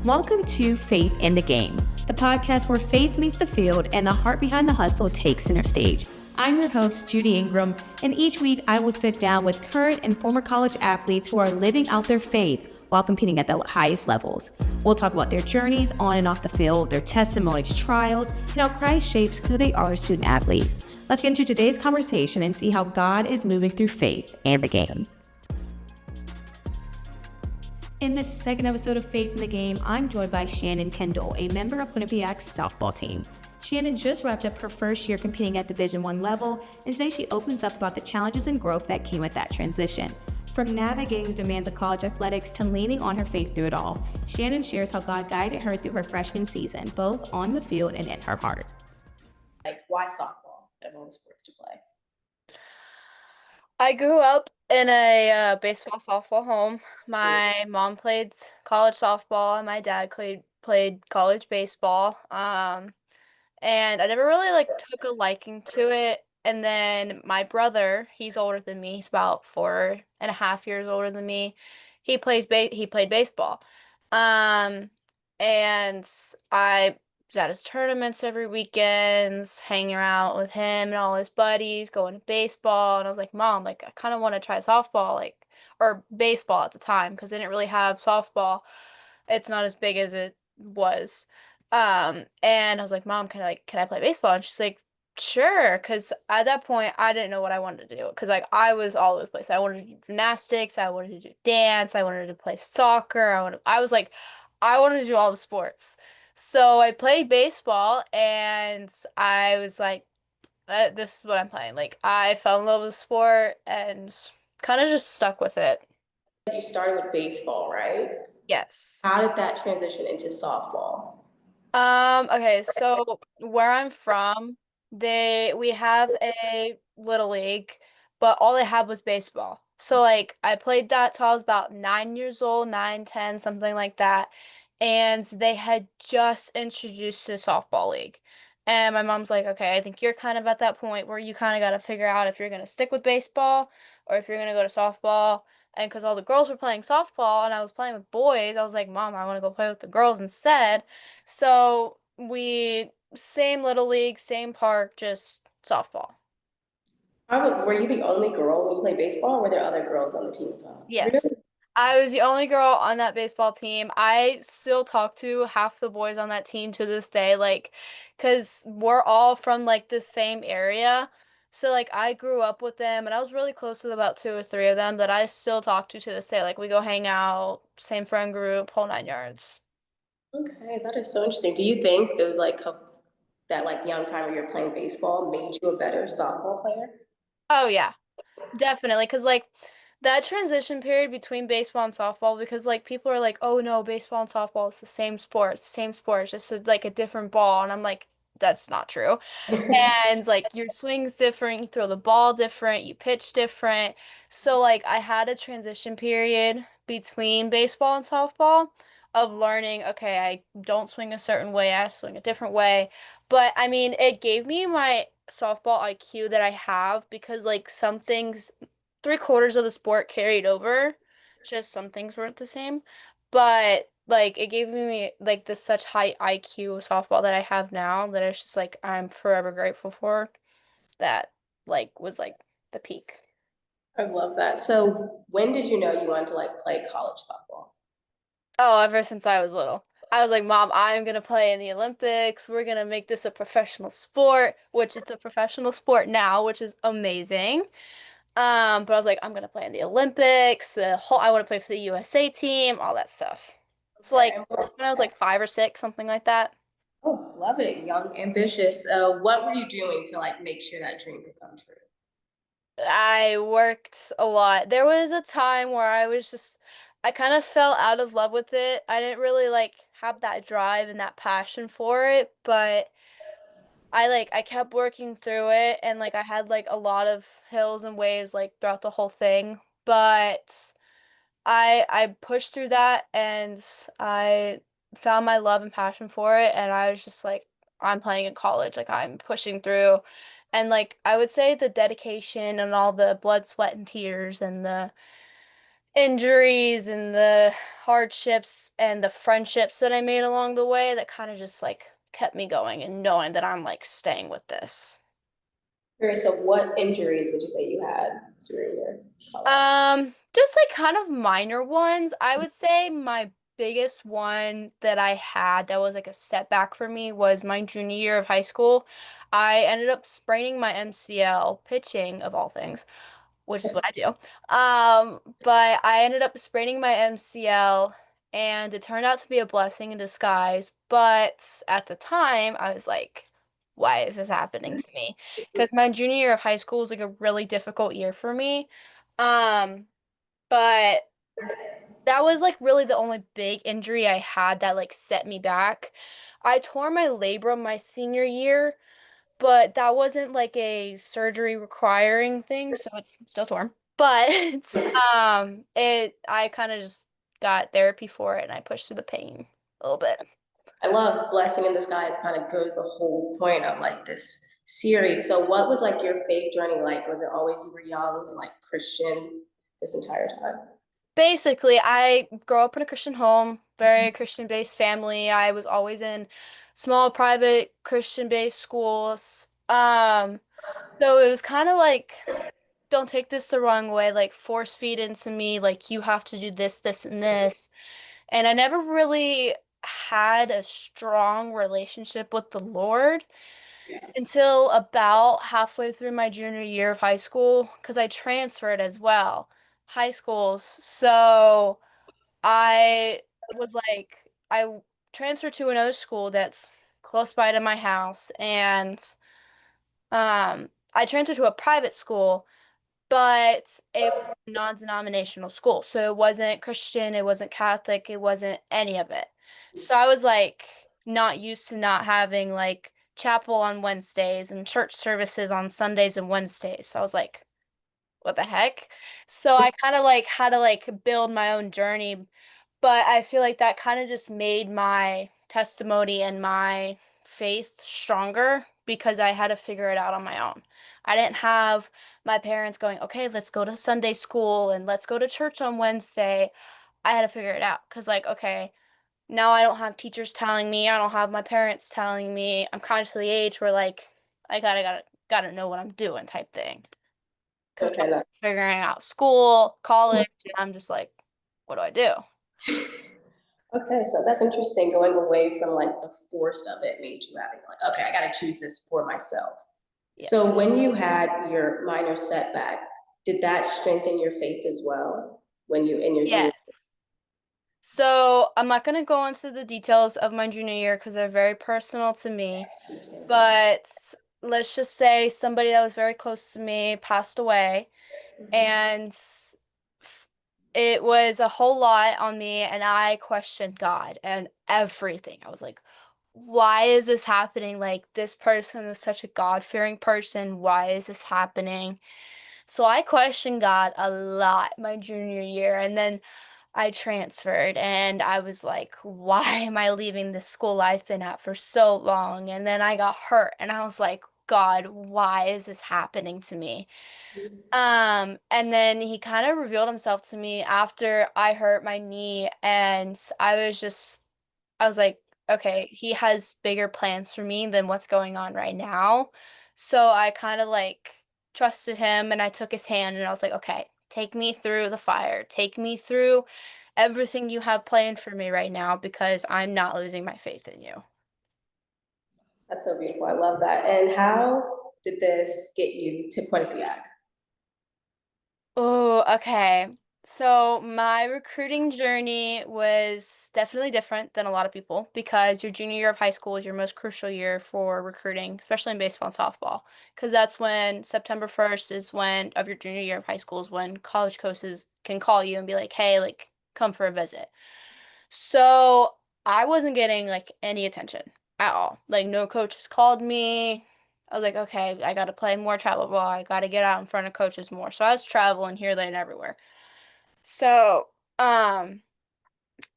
Welcome to Faith in the Game, the podcast where faith meets the field and the heart behind the hustle takes center stage. I'm your host, Judy Ingram, and each week I will sit down with current and former college athletes who are living out their faith while competing at the highest levels. We'll talk about their journeys on and off the field, their testimonies, trials, and how Christ shapes who they are as student athletes. Let's get into today's conversation and see how God is moving through faith and the game. In this second episode of Faith in the Game, I'm joined by Shannon Kendall, a member of Quinnipiac's softball team. Shannon just wrapped up her first year competing at Division I level, and today she opens up about the challenges and growth that came with that transition. From navigating the demands of college athletics to leaning on her faith through it all, Shannon shares how God guided her through her freshman season, both on the field and in her heart. Why softball of all the sports to play? I grew up in a baseball softball home. My mom played college softball and my dad played college baseball. And I never really took a liking to it. And then my brother, he's older than me. He's about 4.5 years older than me. He played baseball. And I was at his tournaments every weekends, hanging out with him and all his buddies, going to baseball. And I was like, Mom, I kind of want to try softball, or baseball at the time, because they didn't really have softball. It's not as big as it was. And I was like, Mom, can I play baseball? And she's like, sure. Because at that point, I didn't know what I wanted to do. Because I was all over the place. I wanted to do gymnastics. I wanted to do dance. I wanted to play soccer. I wanted to do all the sports. So I played baseball and I was like, this is what I'm playing. I fell in love with the sport and kind of just stuck with it. You started with baseball, right? Yes. How did that transition into softball? Okay, so where I'm from, we have a little league, but all they had was baseball. So I played that till I was about 9 years old, 9, 10, something like that. And they had just introduced the softball league. And my mom's like, okay, I think you're kind of at that point where you kind of got to figure out if you're going to stick with baseball or if you're going to go to softball. And because all the girls were playing softball and I was playing with boys, I was like, Mom, I want to go play with the girls instead. So same little league, same park, just softball. Were you the only girl when you played baseball, or were there other girls on the team as well? Yes. Really? I was the only girl on that baseball team. I still talk to half the boys on that team to this day, because we're all from the same area. So I grew up with them and I was really close with about 2 or 3 of them that I still talk to this day. We go hang out, same friend group, whole 9 yards. Okay, that is so interesting. Do you think those that young time where you're playing baseball made you a better softball player? Oh yeah, definitely. Because that transition period between baseball and softball, because people are like, oh no, baseball and softball is the same sport, it's the same sport, it's just a different ball. And I'm like, that's not true. And your swing's different, you throw the ball different, you pitch different. So I had a transition period between baseball and softball of learning, okay, I don't swing a certain way, I swing a different way. But I mean, it gave me my softball IQ that I have because some things, 3/4 of the sport carried over, just some things weren't the same. But it gave me this such high IQ softball that I have now that it's just I'm forever grateful for. That was the peak. I love that. So when did you know you wanted to play college softball? Oh, ever since I was little. I was like, Mom, I'm gonna play in the Olympics. We're gonna make this a professional sport, which it's a professional sport now, which is amazing. But I was like, I'm gonna play in the Olympics, I want to play for the USA team, all that stuff. So Okay. when I was 5 or 6, something like that. Oh, love it. Young, ambitious. What were you doing to make sure that dream could come true? I worked a lot. There was a time where I kind of fell out of love with it. I didn't really have that drive and that passion for it, but I kept working through it and I had a lot of hills and waves throughout the whole thing. But I pushed through that and I found my love and passion for it and I was just I'm playing in college, I'm pushing through. And I would say the dedication and all the blood, sweat, and tears and injuries and the hardships and the friendships that I made along the way that kind of just like kept me going and knowing that I'm like staying with this. Okay, so what injuries would you say you had during your college? Just like kind of minor ones. I would say my biggest one that I had that was like a setback for me was my junior year of high school. I ended up spraining my MCL pitching of all things, which is what I do. But I ended up spraining my MCL and it turned out to be a blessing in disguise. But at the time, I was like, why is this happening to me? Because my junior year of high school was like a really difficult year for me. Um, but that was like really the only big injury I had that like set me back. I tore my labrum my senior year, but that wasn't like a surgery requiring thing, so it's still torn. But it I kind of just got therapy for it and I pushed through the pain a little bit. I love blessing in disguise kind of goes the whole point of like this series. So what was like your faith journey like? Was it always you were young and like Christian this entire time? Basically, I grew up in a Christian home, very Christian-based family. I was always in small private Christian-based schools. So it was kind of like, don't take this the wrong way, like force feed into me, like you have to do this, this, and this. And I never really had a strong relationship with the Lord until about halfway through my junior year of high school, because I transferred as well, high schools. So I was like, I transferred to another school that's close by to my house, and I transferred to a private school, but it was a non-denominational school. So it wasn't Christian, it wasn't Catholic, it wasn't any of it. So I was like not used to not having like chapel on Wednesdays and church services on Sundays and Wednesdays. So I was like, what the heck? So I kind of like had to like build my own journey, but I feel like that kind of just made my testimony and my faith stronger because I had to figure it out on my own. I didn't have my parents going, okay, let's go to Sunday school and let's go to church on Wednesday. I had to figure it out because, like, okay, now I don't have teachers telling me, I don't have my parents telling me. I'm kind of to the age where, like, I gotta know what I'm doing type thing. Because I'm Okay, that's figuring out school, college, and I'm just like, what do I do? okay, so that's interesting. Going away from like the force of it made you having like, okay, I gotta choose this for myself. Yes. So when you had your minor setback, did that strengthen your faith as well when you in your junior? Yes. So I'm not going to go into the details of my junior year because they're very personal to me, Understandable. but let's just say somebody that was very close to me passed away, and it was a whole lot on me, and I questioned God and everything. I was like, why is this happening? Like, this person is such a God-fearing person. Why is this happening? So I questioned God a lot my junior year, and then I transferred and I was like, why am I leaving this school I've been at for so long? And then I got hurt and I was like, God, why is this happening to me? And then he kind of revealed himself to me after I hurt my knee, and I was like, okay, he has bigger plans for me than what's going on right now. So I kind of like trusted him and I took his hand and I was like, okay, take me through the fire. Take me through everything you have planned for me right now because I'm not losing my faith in you. That's so beautiful. I love that. And how did this get you to Quinnipiac? Oh, okay. So my recruiting journey was definitely different than a lot of people because your junior year of high school is your most crucial year for recruiting, especially in baseball and softball, because that's when September 1st is when of your junior year of high school is when college coaches can call you and be like, "Hey, like come for a visit." So I wasn't getting like any attention at all. Like no coaches called me. I was like, okay, I gotta play more travel ball. I gotta get out in front of coaches more. So I was traveling here, there, and everywhere. So, I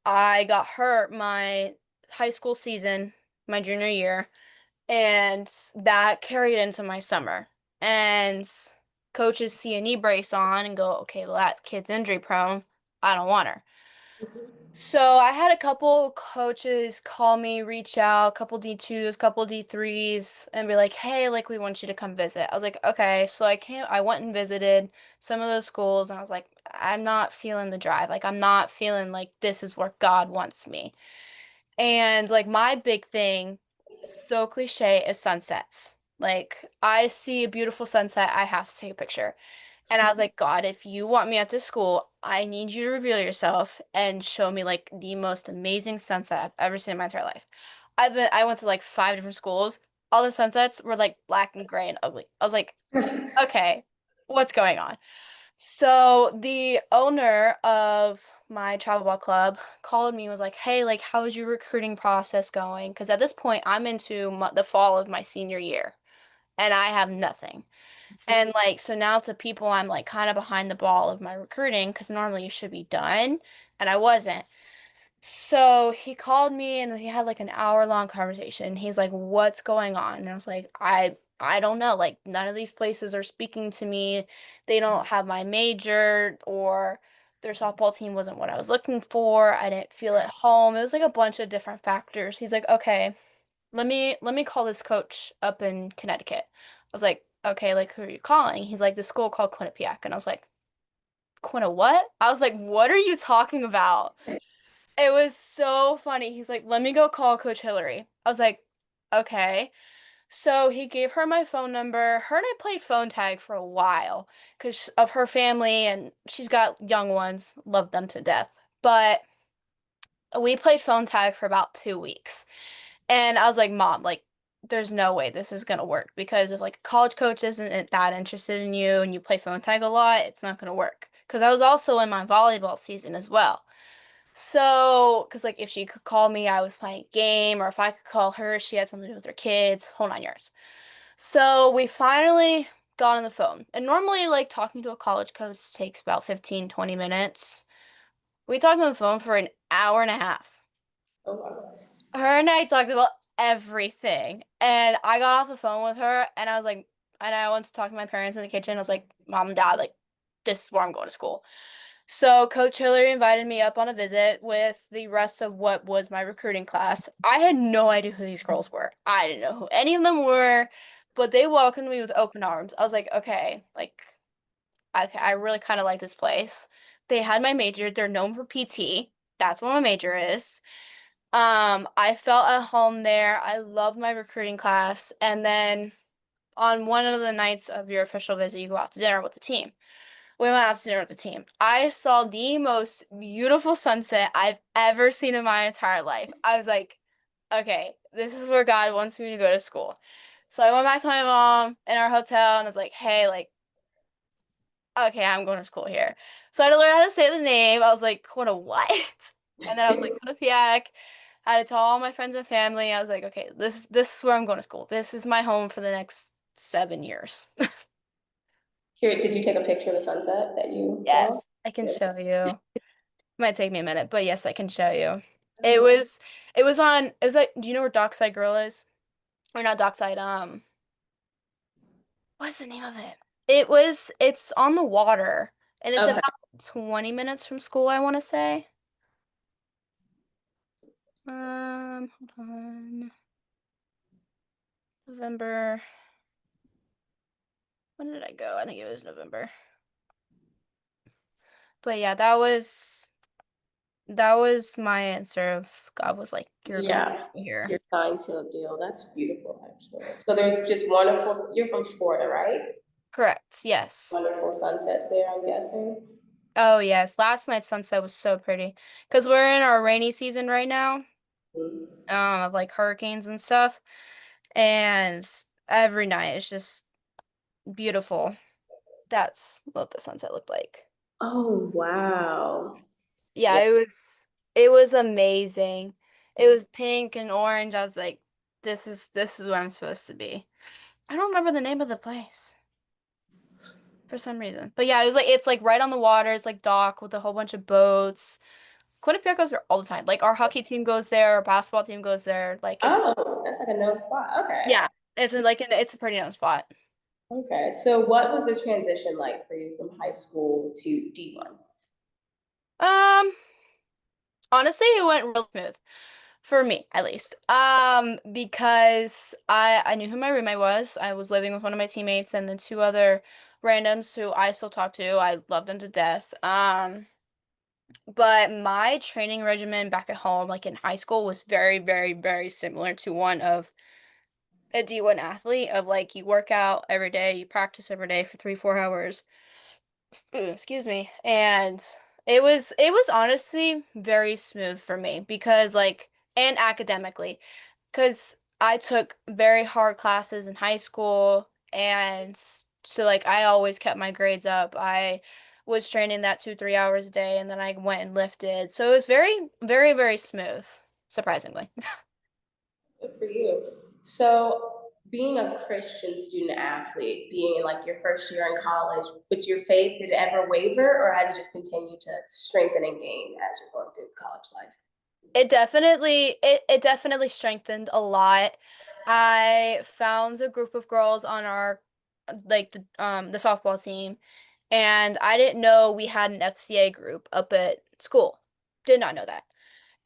got hurt my high school season, my junior year, and that carried into my summer. And coaches see a knee brace on and go, okay, well, that kid's injury prone. I don't want her. So I had a couple coaches call me, reach out, a couple D2s, couple D3s, and be like, hey, like we want you to come visit. I was like, okay. So I went and visited some of those schools, and I was like, I'm not feeling the drive. Like I'm not feeling like this is where God wants me. And like my big thing, so cliche, is sunsets. Like I see a beautiful sunset, I have to take a picture. And I was like, God, if you want me at this school, I need you to reveal yourself and show me like the most amazing sunset I've ever seen in my entire life. I went to like 5 different schools. All the sunsets were like black and gray and ugly. I was like, okay, what's going on? So the owner of my travel ball club called me and was like, hey, like, how's your recruiting process going? Because at this point, I'm into the fall of my senior year and I have nothing. And like, so now to people, I'm like kind of behind the ball of my recruiting because normally you should be done. And I wasn't. So he called me and he had like an hour-long conversation. He's like, "What's going on?" And I was like, I don't know. Like none of these places are speaking to me. They don't have my major or their softball team wasn't what I was looking for. I didn't feel at home. It was like a bunch of different factors. He's like, "Okay, let me call this coach up in Connecticut." I was like, "Okay, like who are you calling?" He's like, "The school called Quinnipiac." And I was like, "Quinna what?" I was like, "What are you talking about?" It was so funny. He's like, let me go call Coach Hillary. I was like, okay. So he gave her my phone number. Her and I played phone tag for a while because of her family, and she's got young ones, love them to death. But we played phone tag for about 2 weeks. And I was like, Mom, like, there's no way this is gonna work because if like a college coach isn't that interested in you and you play phone tag a lot, it's not gonna work. Because I was also in my volleyball season as well. So, because like if she could call me, I was playing a game, or if I could call her, she had something to do with her kids, whole 9 yards. So we finally got on the phone. And normally, like talking to a college coach takes about 15, 20 minutes. We talked on the phone for an hour and a half. Oh, wow. Her and I talked about everything. And I got off the phone with her and I was like, and I went to talk to my parents in the kitchen. I was like, Mom and Dad, like, this is where I'm going to school. So Coach Hillary invited me up on a visit with the rest of what was my recruiting class. I had no idea who these girls were. I didn't know who any of them were, but they welcomed me with open arms. I was like, okay, I really kind of like this place. They had my major. They're known for PT. That's what my major is. I felt at home there. I loved my recruiting class. And then on one of the nights of your official visit, you go out to dinner with the team. We went out to dinner with the team. I saw the most beautiful sunset I've ever seen in my entire life. I was like, okay, this is where God wants me to go to school. So I went back to my mom in our hotel and I was like, hey, like, okay, I'm going to school here. So I had to learn how to say the name. I was like, what a what? And then I was like, Quinnipiac. I had to tell all my friends and family. I was like, okay, this is where I'm going to school. This is my home for the next 7 years. Here, did you take a picture of the sunset that you saw? Yes, I can Good. show you. Might take me a minute, but yes, I can show you. It Okay. was it was like, do you know where Dockside Grill is? Or not Dockside, what's the name of it? It's on the water and it's Okay. about 20 minutes from school, I want to say. Hold on. November. When did I go? I think it was November. But yeah, that was my answer of God was like, you're going Yeah, here. your sign seal deal. That's beautiful, actually. So there's just wonderful, you're from Florida, right? Correct. Yes. Wonderful sunsets there, I'm guessing. Oh yes, last night's sunset was so pretty. Because we're in our rainy season right now, Mhm. of like hurricanes and stuff. And every night it's just beautiful. That's what the sunset looked like. Oh, wow. Yeah, Yeah. it was amazing. It was pink and orange. I was like, this is where I'm supposed to be. I don't remember the name of the place for some reason. But yeah, it's like right on the water. It's like dock with a whole bunch of boats. Quinnipiac goes there all the time. Like our hockey team goes there, our basketball team goes there. Like it's Oh, that's like a known spot. Okay. yeah, it's a pretty known spot. Okay. So what was the transition like for you from high school to D1? Um, Honestly, it went real smooth for me, at least. Because I knew who my roommate was. I was living with one of my teammates and then two other randoms who I still talk to. I love them to death. But my training regimen back at home, like in high school, was very, very, very similar to one of a D1 athlete of like you work out every day, you practice every day for 3, 4 hours. Excuse me. And it was honestly very smooth for me because like and academically because I took very hard classes in high school and so like I always kept my grades up. I was training that 2, 3 hours a day and then I went and lifted. So it was very, very, very smooth, surprisingly. Good for you. So, being a Christian student athlete, being in like your first year in college, with your faith, did it ever waver, or has it just continued to strengthen and gain as you're going through college life? It definitely strengthened a lot. I found a group of girls on our like the softball team and I didn't know we had an FCA group up at school. Did not know that.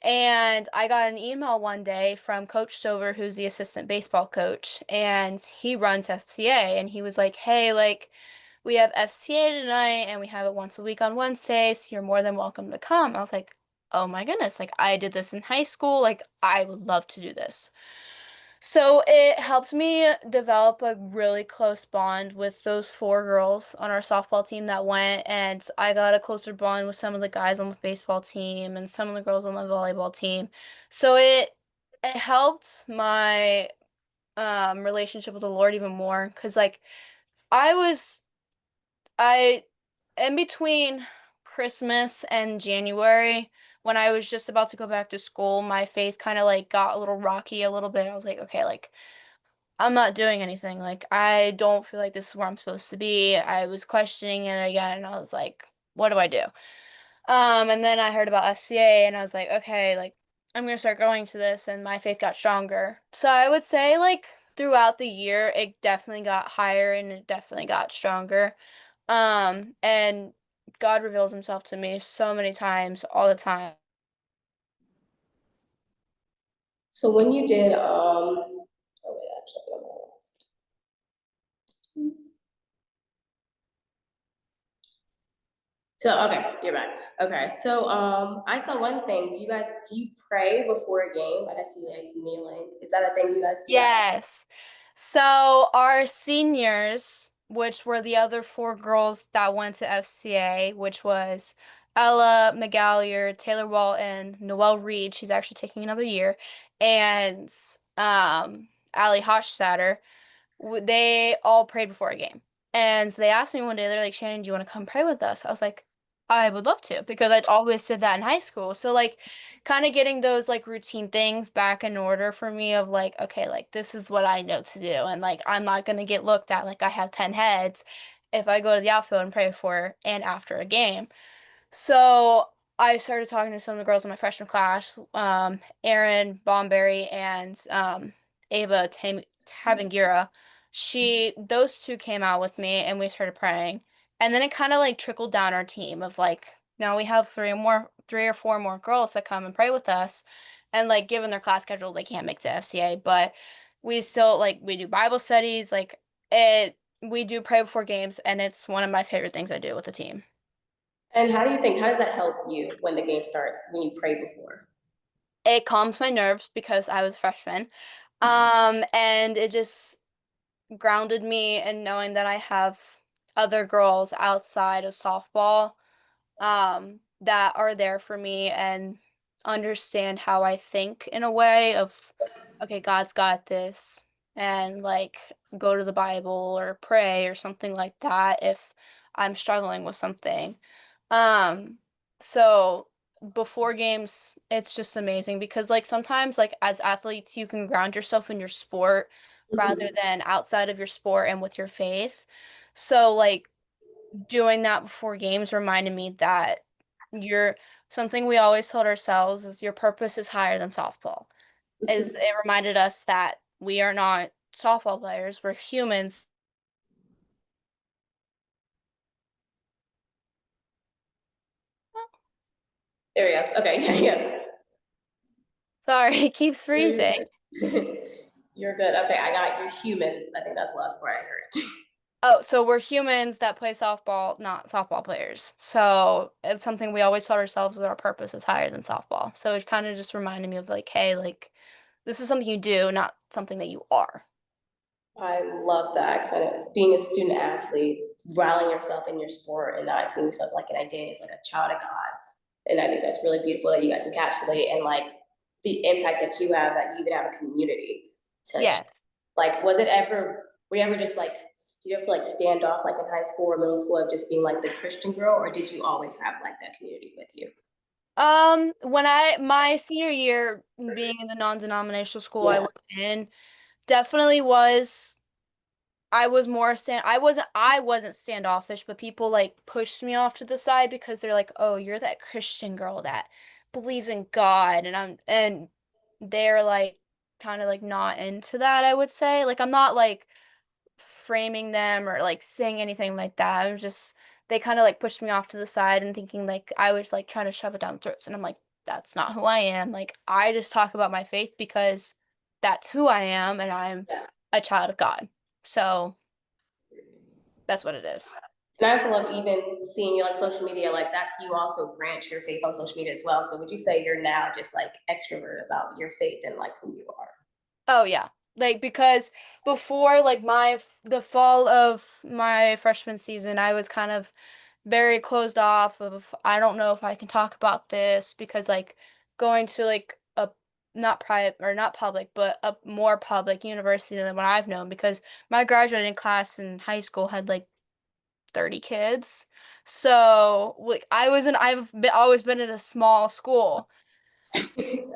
And I got an email one day from Coach Stover, who's the assistant baseball coach, and he runs FCA and he was like, "Hey, like we have FCA tonight and we have it once a week on Wednesdays. So you're more than welcome to come." I was like, "Oh my goodness, like I did this in high school, like I would love to do this." So it helped me develop a really close bond with those four girls on our softball team that went, and I got a closer bond with some of the guys on the baseball team and some of the girls on the volleyball team. So it helped my relationship with the Lord even more because like I was I in between Christmas and January, when I was just about to go back to school, my faith kind of like got a little rocky a little bit. I was like, okay, like I'm not doing anything. Like I don't feel like this is where I'm supposed to be. I was questioning it again and I was like, what do I do? And then I heard about SCA and I was like, okay, like I'm gonna start going to this and my faith got stronger. So I would say like throughout the year it definitely got higher and it definitely got stronger. And God reveals himself to me so many times, all the time. So, when you did, oh wait, actually, I'm lost. So, okay, you're back. Okay, so I saw one thing. Do you pray before a game? Like I see you guys kneeling. Is that a thing you guys do? Yes. So our seniors, which were the other four girls that went to FCA, which was Ella McGallier, Taylor Walton, Noelle Reed, she's actually taking another year, and Allie Hochstatter. They all prayed before a game. And they asked me one day, they're like, Shannon, do you want to come pray with us? I was like, I would love to because I'd always did that in high school. So like kind of getting those like routine things back in order for me of like, okay, like this is what I know to do. And like I'm not gonna get looked at like I have 10 heads if I go to the outfield and pray before and after a game. So I started talking to some of the girls in my freshman class, Erin Bomberry and Ava Tabangira. Those two came out with me and we started praying. And then it kind of like trickled down our team of like, now we have 3 or 4 more girls that come and pray with us. And like given their class schedule, they can't make to FCA, but we still like we do Bible studies, we do pray before games, and it's one of my favorite things I do with the team. And how does that help you when the game starts, when you pray before? It calms my nerves because I was a freshman. And it just grounded me in knowing that I have other girls outside of softball that are there for me and understand how I think in a way of, okay, God's got this, and like go to the Bible or pray or something like that if I'm struggling with something. Um, so before games, it's just amazing because like sometimes like as athletes you can ground yourself in your sport rather Mhm. than outside of your sport and with your faith. So like doing that before games reminded me that your something we always told ourselves is your purpose is higher than softball. Is it reminded us that we are not softball players, we're humans. There we go. Okay, yeah, Sorry, it keeps freezing. yeah. You're good. Okay, I got your humans. I think that's the last part I heard. Oh, so we're humans that play softball, not softball players. So it's something we always taught ourselves that our purpose is higher than softball. So it kind of just reminded me of like, hey, like this is something you do, not something that you are. I love that because I know being a student athlete, rallying yourself in your sport and not seeing yourself like an identity as like a child of God. And I think that's really beautiful that you guys encapsulate and like the impact that you have, that you even have a community to Yes. like, was it ever, were you ever just like, did you ever like stand off like in high school or middle school of just being like the Christian girl, or did you always have like that community with you? When my senior year being in the non-denominational school I Yeah. was in, definitely was I wasn't standoffish, but people like pushed me off to the side because they're like, "Oh, you're that Christian girl that believes in God." And they're like kind of like not into that, I would say. Like I'm not like framing them or like saying anything like that. I was just they kind of like pushed me off to the side and thinking like I was like trying to shove it down their throats. And I'm like, that's not who I am. Like I just talk about my faith because that's who I am and I'm Yeah. a child of God. So that's what it is. And I also love even seeing you like social media, like that's you also branch your faith on social media as well. So would you say you're now just like extrovert about your faith and like who you are? Oh yeah. Like because before like the fall of my freshman season, I was kind of very closed off of I don't know if I can talk about this because like going to like a not private or not public, but a more public university than what I've known because my graduating class in high school had like 30 kids. So like always been in a small school.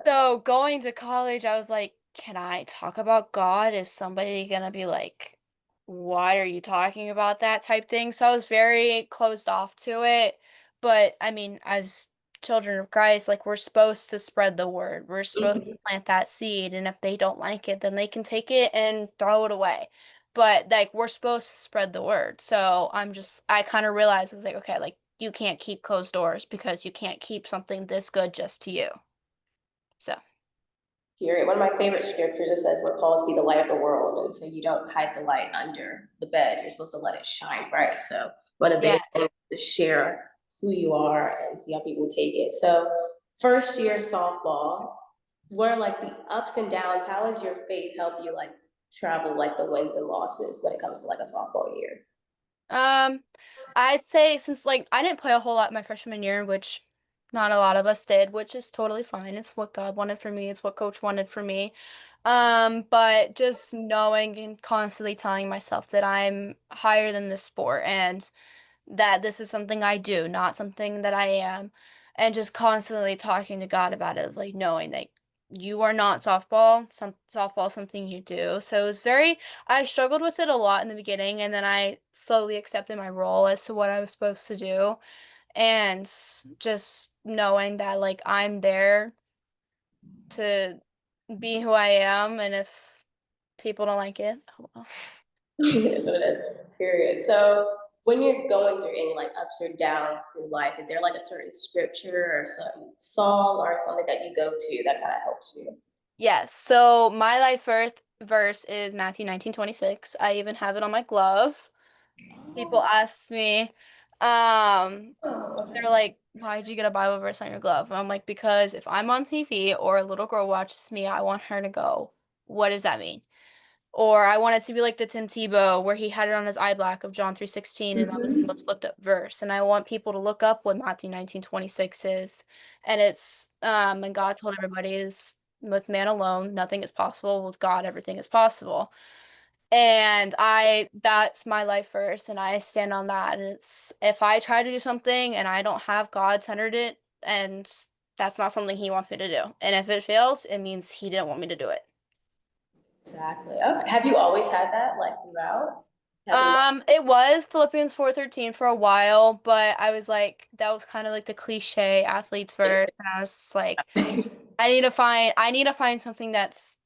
So going to college, I was like, can I talk about God? Is somebody gonna be like, what are you talking about that type thing? So I was very closed off to it. But I mean, as children of Christ, like we're supposed to spread the word. We're supposed to plant that seed. And if they don't like it, then they can take it and throw it away. But like we're supposed to spread the word. So I kind of realized I was like, okay, like you can't keep closed doors because you can't keep something this good just to you. So. Period. One of my favorite scriptures that says we're called to be the light of the world. And so you don't hide the light under the bed. You're supposed to let it shine bright. So one of the Yeah. biggest things is to share who you are and see how people take it. So first year softball, what are like the ups and downs? How has your faith helped you like travel like the wins and losses when it comes to like a softball year? Um, I'd say since like I didn't play a whole lot my freshman year, which not a lot of us did, which is totally fine. It's what God wanted for me. It's what coach wanted for me. But just knowing and constantly telling myself that I'm higher than this sport and that this is something I do, not something that I am, and just constantly talking to God about it, like knowing that you are not softball, softball is something you do. So it was very, I struggled with it a lot in the beginning, and then I slowly accepted my role as to what I was supposed to do, and just knowing that like I'm there to be who I am, and if people don't like it, oh well. That's what it is. Period. So when you're going through any like ups or downs through life, is there like a certain scripture or some song or something that you go to that kind of helps you? Yes. So my life verse is Matthew 19:26. I even have it on my glove. People ask me, um, they're like, why'd you get a Bible verse on your glove? And I'm like, because if I'm on TV or a little girl watches me, I want her to go, what does that mean? Or I want it to be like the Tim Tebow where he had it on his eye black of John 3:16 and that was the Mhm. most looked up verse. And I want people to look up what Matthew 19:26 is. And it's and God told everybody is with man alone, nothing is possible. With God, everything is possible. And that's my life verse and I stand on that. And it's if I try to do something and I don't have God centered it, and that's not something he wants me to do. And if it fails, it means he didn't want me to do it. Exactly. Okay. Have you always had that like throughout? Have you? It was Philippians 4:13 for a while, but I was like, that was kind of like the cliche athlete's verse, and I was just like, I need to find something that's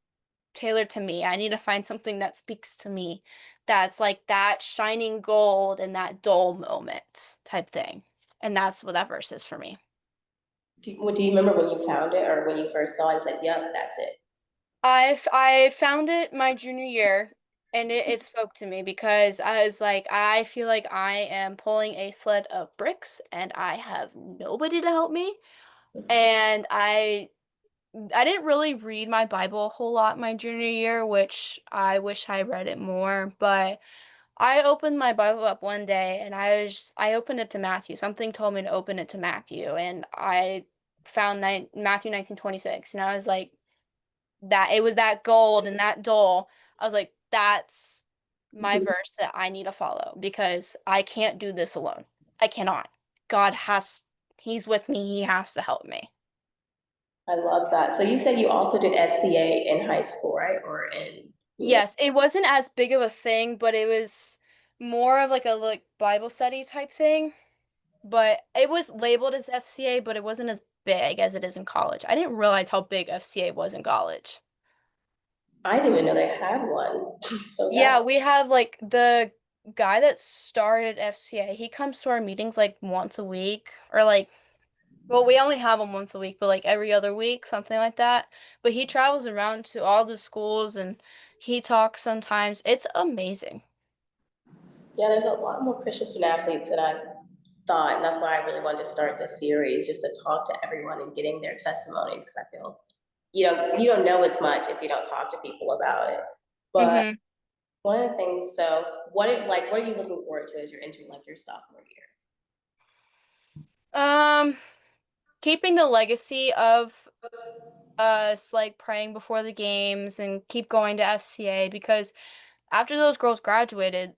tailored to me. I need to find something that speaks to me, that's like that shining gold in that dull moment type thing, and that's what that verse is for me. Do you remember when you found it or when you first saw it and said, yep, that's it? I found it my junior year and it spoke to me because I was like, I feel like I am pulling a sled of bricks and I have nobody to help me. And I didn't really read my Bible a whole lot my junior year, which I wish I read it more, but I opened my Bible up one day and I opened it to Matthew. Something told me to open it to Matthew and I found Matthew 19:26 and I was like that it was that gold and that dull. I was like that's my Mhm. verse that I need to follow because I can't do this alone. I cannot. God has he's with me. He has to help me. I love that. So you said you also did FCA in high school, right? Or in middle? Yes, it wasn't as big of a thing, but it was more of like a like Bible study type thing. But it was labeled as FCA, but it wasn't as big as it is in college. I didn't realize how big FCA was in college. I didn't even know they had one. So Yeah, that's we have like the guy that started FCA. He comes to our meetings like once a week or like well, we only have him once a week, but like every other week, something like that. But he travels around to all the schools and he talks sometimes. It's amazing. yeah, there's a lot more Christian student athletes than I thought, and that's why I really wanted to start this series, just to talk to everyone and getting their testimonies. Because I feel you don't know as much if you don't talk to people about it. But Mm-hmm. one of the things, so what are you looking forward to as you're entering like your sophomore year? Um, Keeping the legacy of us like praying before the games and keep going to FCA because after those girls graduated,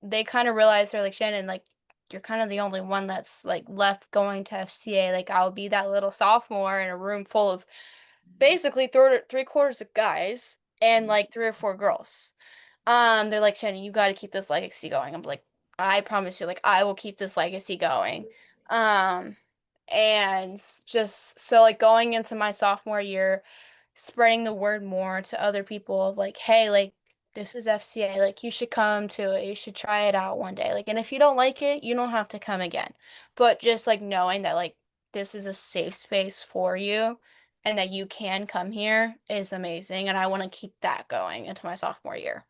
they kind of realized they're like Shannon, like you're kind of the only one that's like left going to FCA. Like I'll be that little sophomore in a room full of basically three quarters of guys and like three or four girls. They're like, Shannon, you got to keep this legacy going. I'm like, I promise you, like, I will keep this legacy going. Um, and just so like going into my sophomore year, spreading the word more to other people of like, hey, like this is FCA, like you should come to it, you should try it out one day. Like, and if you don't like it, you don't have to come again. But just like knowing that like this is a safe space for you and that you can come here is amazing. And I want to keep that going into my sophomore year.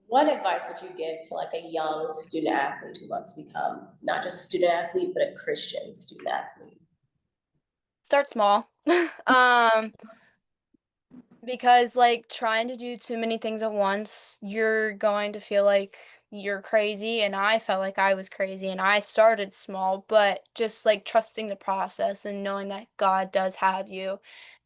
What advice would you give to like a young student athlete who wants to become not just a student athlete, but a Christian student athlete? Start small. Um, because like trying to do too many things at once, you're going to feel like you're crazy. And I felt like I was crazy and I started small, but just like trusting the process and knowing that God does have you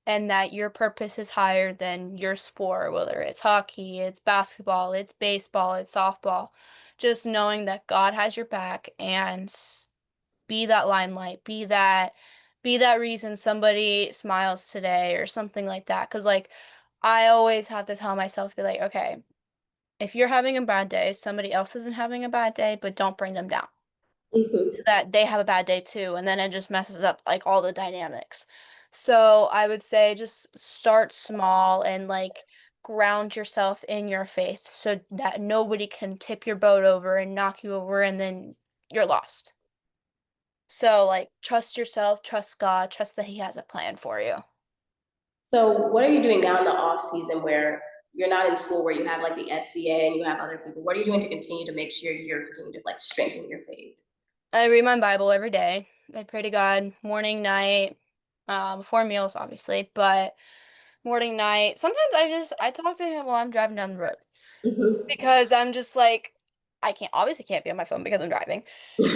and that your purpose is higher than your sport, whether it's hockey, it's basketball, it's baseball, it's softball. Just knowing that God has your back and be that limelight, be that reason somebody smiles today or something like that. Cause like I always have to tell myself, be like, okay, if you're having a bad day, somebody else isn't having a bad day, but don't bring them down so Mhm. that they have a bad day too, and then it just messes up like all the dynamics. So I would say just start small and like ground yourself in your faith so that nobody can tip your boat over and knock you over and then you're lost. So like trust yourself, trust God, trust that He has a plan for you. So what are you doing now in the off season where you're not in school, where you have like the FCA and you have other people? What are you doing to continue to make sure you're continuing to like strengthen your faith? I read my Bible every day. I pray to God morning, night, before meals, obviously, but morning, night. Sometimes I talk to Him while I'm driving down the road Mhm. because I'm just like I can't obviously can't be on my phone because I'm driving.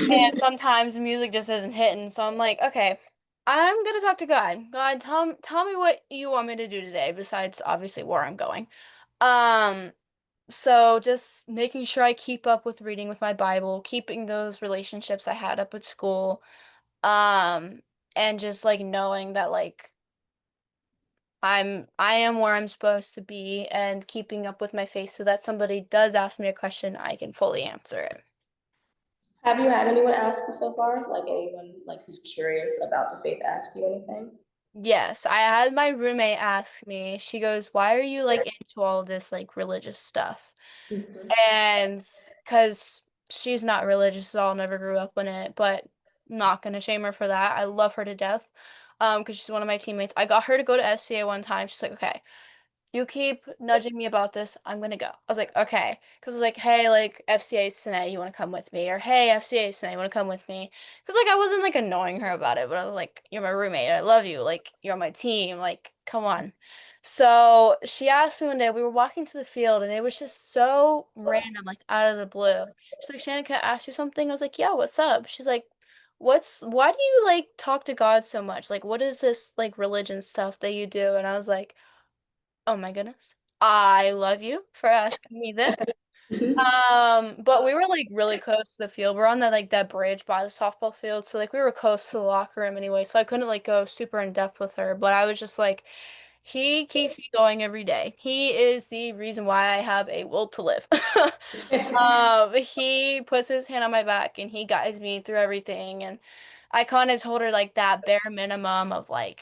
And sometimes music just isn't hitting, so I'm like, okay, I'm gonna talk to God. God, tell me what you want me to do today, besides obviously where I'm going. Um, so just making sure I keep up with reading with my Bible, keeping those relationships I had up at school, um, and just like knowing that like I am where I'm supposed to be and keeping up with my faith so that somebody does ask me a question, I can fully answer it. Have you had anyone ask you so far? Like anyone like who's curious about the faith ask you anything? Yes, I had my roommate ask me, she goes, "Why are you like into all this like religious stuff?" Mhm. And because she's not religious at all, never grew up in it, but not gonna shame her for that. I love her to death. Because she's one of my teammates. I got her to go to FCA one time. She's like, okay, you keep nudging me about this. I'm gonna go. I was like, okay. Because I was like, hey, like, FCA's tonight. You want to come with me? Or, hey, FCA's tonight. You want to come with me? Because, like, I wasn't, like, annoying her about it. But I was like, you're my roommate. I love you. Like, you're on my team. Like, come on. So she asked me one day, we were walking to the field, and it was just so random, like, out of the blue. She's like, Shannon, can I ask you something? I was like, yeah, what's up? She's like, why do you, like, talk to God so much? Like, what is this, like, religion stuff that you do? And I was like, oh my goodness. I love you for asking me this. But we were like really close to the field. We're on that bridge by the softball field. So like we were close to the locker room anyway. So I couldn't like go super in depth with her. But I was just like, he keeps me going every day. He is the reason why I have a will to live. He puts his hand on my back and he guides me through everything. And I kind of told her like that bare minimum of like,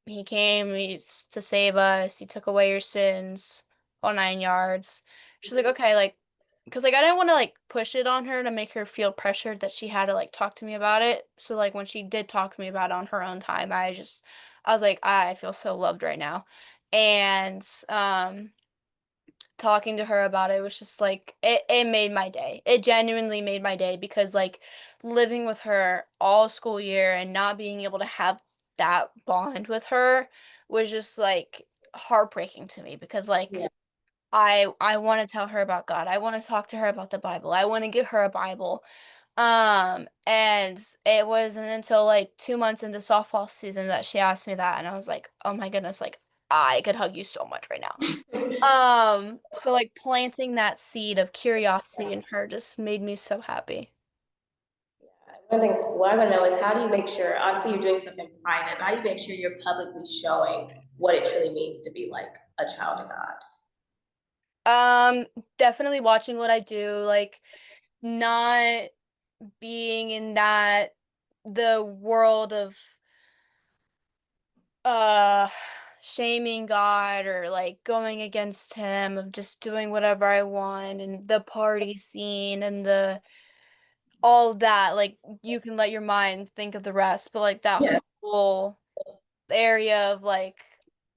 he came to save us. He took away your sins, all 9 yards. She's like, okay, like, because like I didn't want to like push it on her to make her feel pressured that she had to like talk to me about it. So like when she did talk to me about it on her own time, I was like, I feel so loved right now. And talking to her about it was just like it made my day. It genuinely made my day because like living with her all school year and not being able to have that bond with her was just like heartbreaking to me because like Yeah. I want to tell her about God. I want to talk to her about the Bible. I want to give her a Bible. And it wasn't until like 2 months into softball season that she asked me that and I was like, oh my goodness, like I could hug you so much right now. So like planting that seed of curiosity in her just made me so happy. One of the things, what I want to know is how do you make sure, obviously you're doing stuff in private, but how do you make sure you're publicly showing what it truly means to be like a child of God? Definitely watching what I do, like not being in the world of uh shaming God or like going against him of just doing whatever I want and the party scene and the all of that, like you can let your mind think of the rest, but like that Yeah. whole area of like,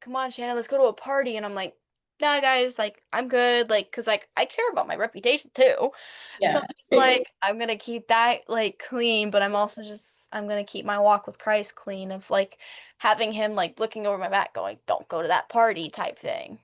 come on, Shannon, let's go to a party. And I'm like, nah, guys, like I'm good. Like, cause like I care about my reputation too. So Yeah. I'm just like, I'm gonna keep that like clean, but I'm gonna keep my walk with Christ clean of like having him like looking over my back going, don't go to that party type thing.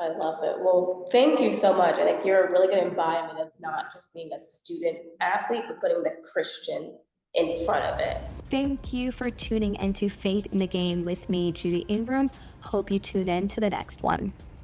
I love it. Well, thank you so much. I think you're a really good embodiment of not just being a student athlete, but putting the Christian in front of it. Thank you for tuning into Faith in the Game with me, Judy Ingram. Hope you tune in to the next one.